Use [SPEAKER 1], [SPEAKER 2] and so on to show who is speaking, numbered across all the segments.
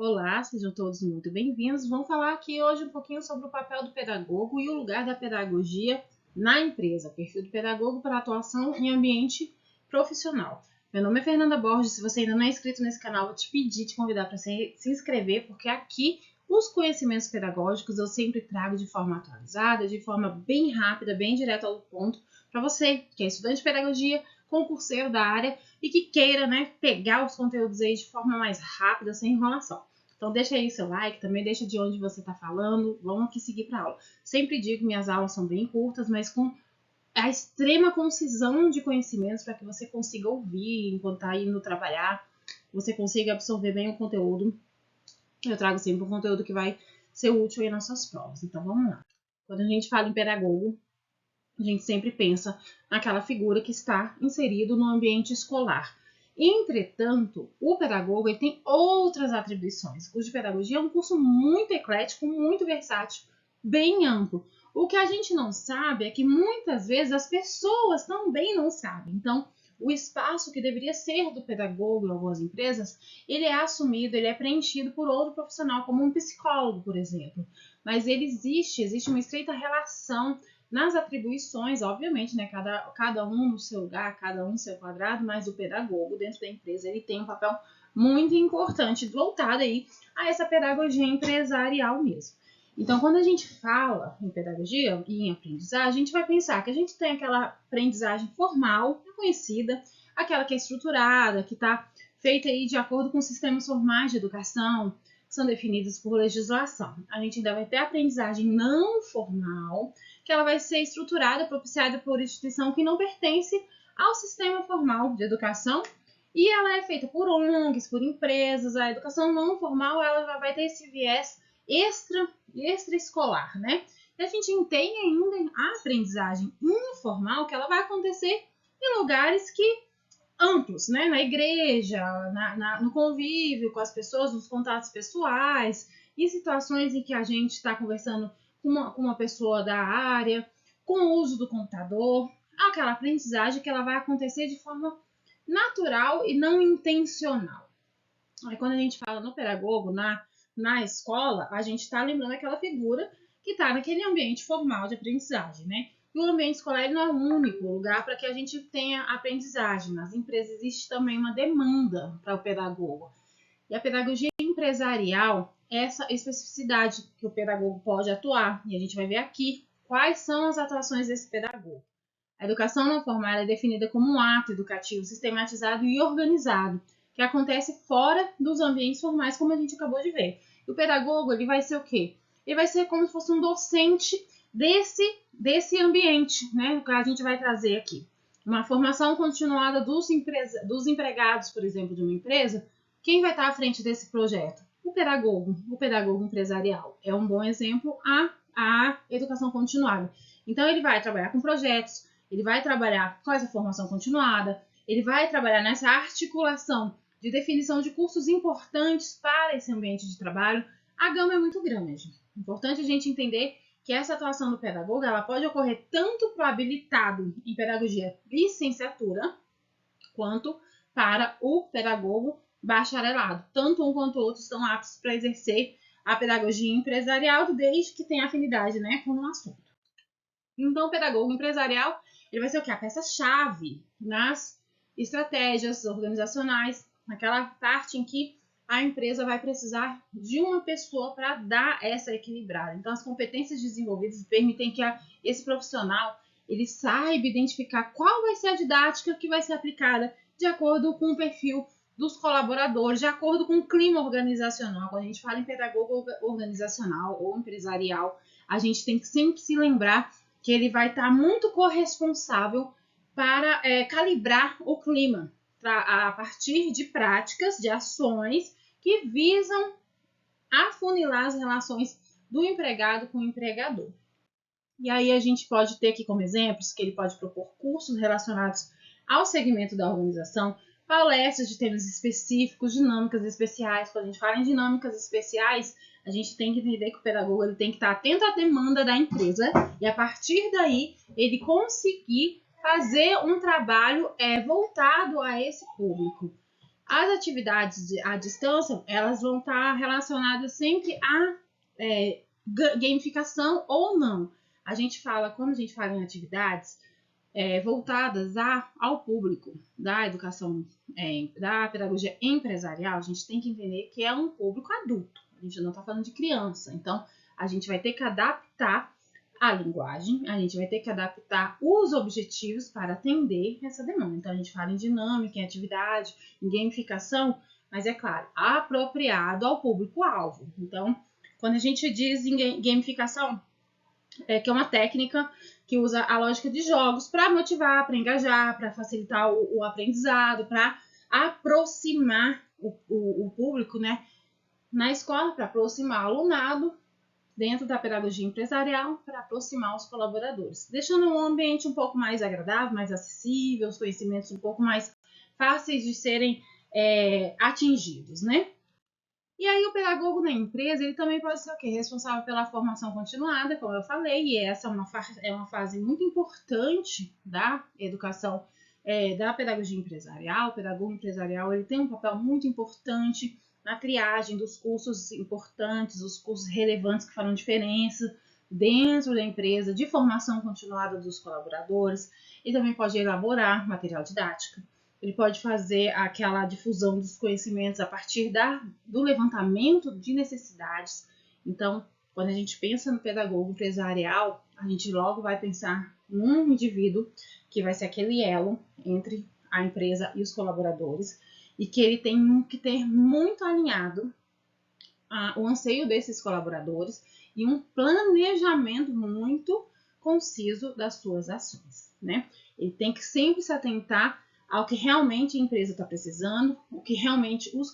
[SPEAKER 1] Olá, sejam todos muito bem-vindos. Vamos falar aqui hoje um pouquinho sobre o papel do pedagogo e o lugar da pedagogia na empresa, perfil do pedagogo para atuação em ambiente profissional. Meu nome é Fernanda Borges. Se você ainda não é inscrito nesse canal, vou te pedir, te convidar para se inscrever, porque aqui os conhecimentos pedagógicos eu sempre trago de forma atualizada, de forma bem rápida, bem direta ao ponto, para você que é estudante de pedagogia, concurseiro da área e que queira, pegar os conteúdos aí de forma mais rápida, sem enrolação. Então deixa aí seu like, também deixa de onde você está falando, vamos aqui seguir para a aula. Sempre digo que minhas aulas são bem curtas, mas com a extrema concisão de conhecimentos para que você consiga ouvir enquanto está indo trabalhar, você consiga absorver bem o conteúdo. Eu trago sempre um conteúdo que vai ser útil aí nas suas provas. Então vamos lá. Quando a gente fala em pedagogo, a gente sempre pensa naquela figura que está inserido no ambiente escolar. Entretanto, o pedagogo ele tem outras atribuições. O curso de pedagogia é um curso muito eclético, muito versátil, bem amplo. O que a gente não sabe é que muitas vezes as pessoas também não sabem. Então, o espaço que deveria ser do pedagogo em algumas empresas, ele é assumido, ele é preenchido por outro profissional, como um psicólogo, por exemplo. Mas ele existe uma estreita relação nas atribuições, obviamente, cada um no seu lugar, cada um no seu quadrado, mas o pedagogo dentro da empresa ele tem um papel muito importante voltado aí a essa pedagogia empresarial mesmo. Então, quando a gente fala em pedagogia e em aprendizagem, a gente vai pensar que a gente tem aquela aprendizagem formal, reconhecida, aquela que é estruturada, que está feita aí de acordo com sistemas formais de educação, que são definidos por legislação. A gente ainda vai ter a aprendizagem não formal, que ela vai ser estruturada, propiciada por instituição que não pertence ao sistema formal de educação e ela é feita por ONGs, por empresas. A educação não formal ela vai ter esse viés extraescolar, né? E a gente tem ainda a aprendizagem informal, que ela vai acontecer em lugares amplos, né? Na igreja, no convívio com as pessoas, nos contatos pessoais, em situações em que a gente está conversando com uma pessoa da área, com o uso do computador, aquela aprendizagem que ela vai acontecer de forma natural e não intencional. Aí quando a gente fala no pedagogo, na escola, a gente está lembrando aquela figura que está naquele ambiente formal de aprendizagem, né? E o ambiente escolar não é o único lugar para que a gente tenha aprendizagem. Nas empresas existe também uma demanda para o pedagogo. E a pedagogia empresarial, essa especificidade que o pedagogo pode atuar. E a gente vai ver aqui quais são as atuações desse pedagogo. A educação não formal é definida como um ato educativo sistematizado e organizado, que acontece fora dos ambientes formais, como a gente acabou de ver. E o pedagogo ele vai ser o quê? Ele vai ser como se fosse um docente desse ambiente, né? Que a gente vai trazer aqui. Uma formação continuada dos empregados, por exemplo, de uma empresa. Quem vai estar à frente desse projeto? O pedagogo empresarial. É um bom exemplo a educação continuada. Então, ele vai trabalhar com projetos, ele vai trabalhar com essa formação continuada, ele vai trabalhar nessa articulação de definição de cursos importantes para esse ambiente de trabalho. A gama é muito grande. Importante a gente entender que essa atuação do pedagogo ela pode ocorrer tanto para o habilitado em pedagogia licenciatura, quanto para o pedagogo bacharelado. Tanto um quanto o outro estão aptos para exercer a pedagogia empresarial, desde que tenha afinidade, com o assunto. Então, o pedagogo empresarial ele vai ser o quê? A peça-chave nas estratégias organizacionais, naquela parte em que a empresa vai precisar de uma pessoa para dar essa equilibrada. Então, as competências desenvolvidas permitem que esse profissional ele saiba identificar qual vai ser a didática que vai ser aplicada de acordo com o perfil dos colaboradores, de acordo com o clima organizacional. Quando a gente fala em pedagogo organizacional ou empresarial, a gente tem que sempre se lembrar que ele vai estar muito corresponsável para calibrar o clima a partir de práticas, de ações que visam afunilar as relações do empregado com o empregador. E aí a gente pode ter aqui como exemplos que ele pode propor cursos relacionados ao segmento da organização, palestras de temas específicos, dinâmicas especiais. Quando a gente fala em dinâmicas especiais, a gente tem que entender que o pedagogo ele tem que estar atento à demanda da empresa e a partir daí ele conseguir fazer um trabalho voltado a esse público. As atividades à distância, elas vão estar relacionadas sempre a gamificação ou não. Quando a gente fala em atividades voltadas ao público da educação, da pedagogia empresarial, a gente tem que entender que é um público adulto. A gente não está falando de criança. Então, a gente vai ter que adaptar a linguagem, a gente vai ter que adaptar os objetivos para atender essa demanda. Então, a gente fala em dinâmica, em atividade, em gamificação, mas é claro, apropriado ao público-alvo. Então, quando a gente diz em gamificação, que é uma técnica que usa a lógica de jogos para motivar, para engajar, para facilitar o aprendizado, para aproximar o público, né, na escola, para aproximar o alunado dentro da pedagogia empresarial, para aproximar os colaboradores, deixando um ambiente um pouco mais agradável, mais acessível, os conhecimentos um pouco mais fáceis de serem atingidos, né? E aí o pedagogo na empresa, ele também pode ser o quê? Responsável pela formação continuada, como eu falei, e essa é uma fase muito importante da educação, da pedagogia empresarial. O pedagogo empresarial, ele tem um papel muito importante na triagem dos cursos importantes, os cursos relevantes que farão diferença dentro da empresa, de formação continuada dos colaboradores. Ele também pode elaborar material didático. Ele pode fazer aquela difusão dos conhecimentos a partir do levantamento de necessidades. Então, quando a gente pensa no pedagogo empresarial, a gente logo vai pensar num indivíduo que vai ser aquele elo entre a empresa e os colaboradores, e que ele tem que ter muito alinhado o anseio desses colaboradores e um planejamento muito conciso das suas ações, né? Ele tem que sempre se atentar ao que realmente a empresa está precisando, o que realmente os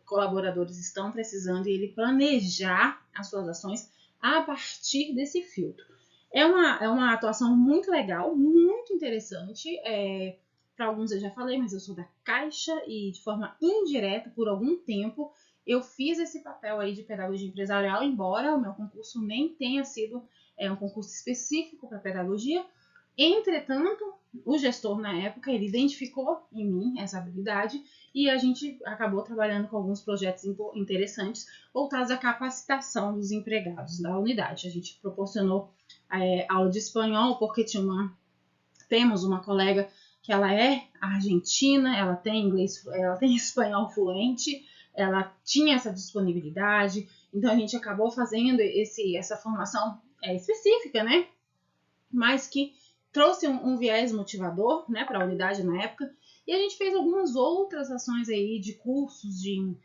[SPEAKER 1] colaboradores estão precisando, e ele planejar as suas ações a partir desse filtro. É uma atuação muito legal, muito interessante. Para alguns eu já falei, mas eu sou da Caixa e de forma indireta, por algum tempo, eu fiz esse papel aí de pedagogia empresarial, embora o meu concurso nem tenha sido um concurso específico para pedagogia. Entretanto, o gestor na época, ele identificou em mim essa habilidade e a gente acabou trabalhando com alguns projetos interessantes voltados à capacitação dos empregados da unidade. A gente proporcionou aula de espanhol, porque temos uma colega que ela é argentina, ela tem espanhol fluente, ela tinha essa disponibilidade, então a gente acabou fazendo essa formação específica, né? Mas que trouxe um viés motivador, né, para a unidade na época, e a gente fez algumas outras ações aí de cursos de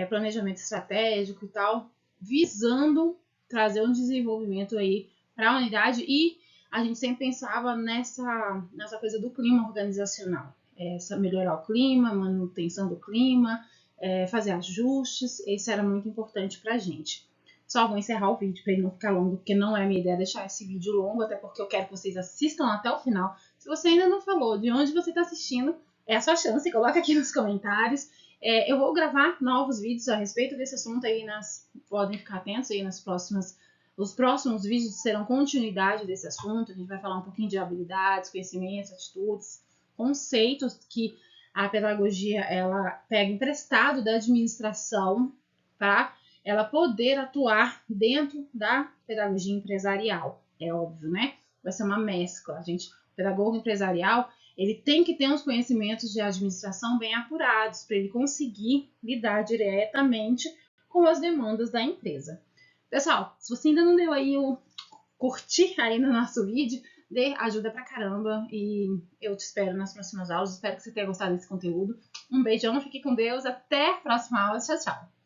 [SPEAKER 1] planejamento estratégico e tal, visando trazer um desenvolvimento aí para a unidade, e a gente sempre pensava nessa coisa do clima organizacional, melhorar o clima, manutenção do clima, fazer ajustes, isso era muito importante para a gente. Só vou encerrar o vídeo para ele não ficar longo, porque não é a minha ideia deixar esse vídeo longo, até porque eu quero que vocês assistam até o final. Se você ainda não falou de onde você está assistindo, é a sua chance, coloca aqui nos comentários. Eu vou gravar novos vídeos a respeito desse assunto aí, podem ficar atentos aí os próximos vídeos serão continuidade desse assunto. A gente vai falar um pouquinho de habilidades, conhecimentos, atitudes, conceitos que a pedagogia ela pega emprestado da administração para ela poder atuar dentro da pedagogia empresarial. É óbvio, né? Vai ser uma mescla. O pedagogo empresarial, ele tem que ter uns conhecimentos de administração bem apurados para ele conseguir lidar diretamente com as demandas da empresa. Pessoal, se você ainda não deu aí o curtir aí no nosso vídeo, ajuda pra caramba, e eu te espero nas próximas aulas. Espero que você tenha gostado desse conteúdo. Um beijão, fique com Deus, até a próxima aula. Tchau, tchau!